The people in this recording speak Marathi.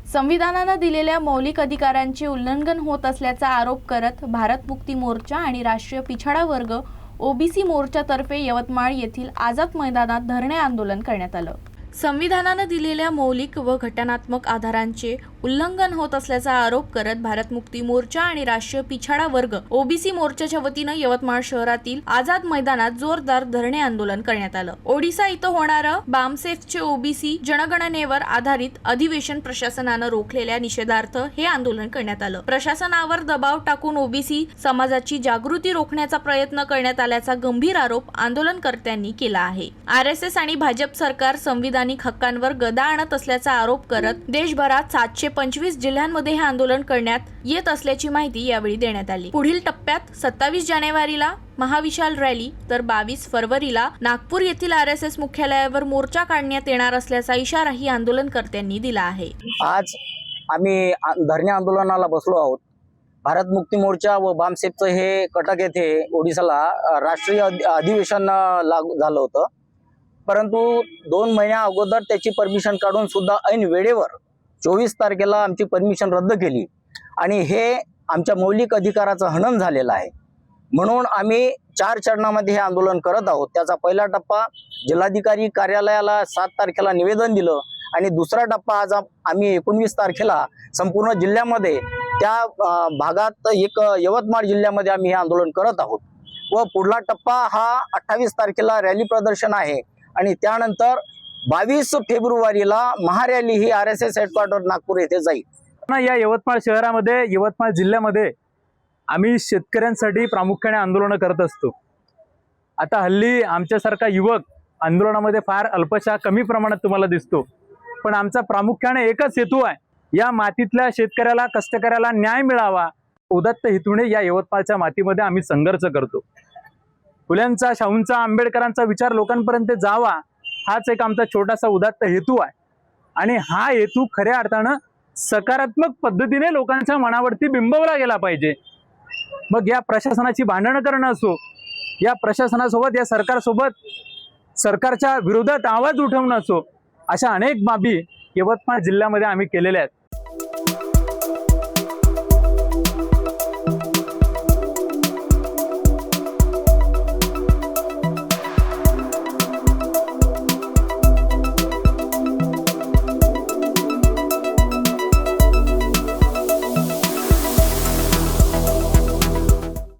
संविधानानं दिलेल्या मौलिक अधिकारांचे उल्लंघन होत असल्याचा आरोप करत भारत मुक्ती मोर्चा आणि राष्ट्रीय पिछाडा वर्ग ओबीसी मोर्चातर्फे यवतमाळ येथील आझाद मैदानात धरणे आंदोलन करण्यात आलं। संविधानानं दिलेल्या मौलिक व घटनात्मक आधारांचे उल्लंघन होत असल्याचा आरोप करत भारत मुक्ती मोर्चा आणि राष्ट्रीय पिछाडा वर्ग ओबीसी मोर्चाच्या वतीनं यवतमाळ शहरातील आझाद मैदानात जोरदार धरणे आंदोलन करण्यात आलं। ओडिशा इथं होणारं बामसेफचे ओबीसी जनगणनेवर आधारित अधिवेशन प्रशासनानं रोखलेल्या निषेधार्थ हे आंदोलन करण्यात आलं। प्रशासनावर दबाव टाकून ओबीसी समाजाची जागृती रोखण्याचा प्रयत्न करण्यात आल्याचा गंभीर आरोप आंदोलनकर्त्यांनी केला आहे। आरएसएस आणि भाजप सरकार संविधानिक हक्कांवर गदा आणत असल्याचा आरोप करत देशभरात 725 जिल्ह्यांमध्ये हे आंदोलन करण्यात येत असल्याची माहिती यावेळी देण्यात आली। पुढील टप्प्यात 27 जानेवारीला महाविशाल रॅली तर 22 फरवरीला नागपूर येथील आरएसएस मुख्यालयावर मोर्चा काढण्यात येणार असल्याचा इशाराही आंदोलनकर्त्यांनी दिला आहे। आज आम्ही धरणे आंदोलनाला बसलो आहोत। भारत मुक्ती मोर्चा व बामसेफचं हे कटक येथे ओडिशाला राष्ट्रीय अधिवेशन लागू झालं होतं, परंतु 2 महिन्या अगोदर त्याची परमिशन काढून सुद्धा ऐन वेळेवर 24 तारखेला आमची परमिशन रद्द केली आणि हे आमच्या मौलिक अधिकाराचं हनन झालेलं आहे। म्हणून आम्ही 4 चरणामध्ये हे आंदोलन करत आहोत। त्याचा पहिला टप्पा जिल्हाधिकारी कार्यालयाला 7 तारखेला निवेदन दिलं आणि दुसरा टप्पा आज आम्ही 19 तारखेला संपूर्ण जिल्ह्यामध्ये त्या भागात एक यवतमाळ जिल्ह्यामध्ये आम्ही हे आंदोलन करत आहोत व पुढला टप्पा हा 28 तारखेला रॅली प्रदर्शन आहे आणि त्यानंतर 22 फेब्रुवारीला महारॅली ही आरएसएस हेडक्वार्टर नागपूर येथे जाईल। या यवतमाळ शहरामध्ये यवतमाळ जिल्ह्यामध्ये आम्ही शेतकऱ्यांसाठी प्रामुख्याने आंदोलन करत असतो। आता हल्ली आमच्यासारखा युवक आंदोलनामध्ये फार अल्पशा कमी प्रमाणात तुम्हाला दिसतो, पण आमचा प्रामुख्याने एकच हेतू आहे, या मातीतल्या शेतकऱ्याला कष्टकऱ्याला न्याय मिळावा। उदात्त हेतूने या यवतमाळच्या मातीमध्ये आम्ही संघर्ष करतो। फुल्यांचा, शाहूंचा, आंबेडकरांचा विचार लोकांपर्यंत जावा हाच एक आमचा छोटासा उदात्त हेतू आहे आणि हा हेतू खऱ्या अर्थानं सकारात्मक पद्धतीने लोकांच्या मनावरती बिंबवला गेला पाहिजे। मग या प्रशासनाची भांडणं करणं असो, या प्रशासनासोबत या सरकारसोबत सरकारच्या विरोधात आवाज उठवणं असो, अशा अनेक बाबी यवतमाळ जिल्ह्यामध्ये आम्ही केलेल्या आहेत।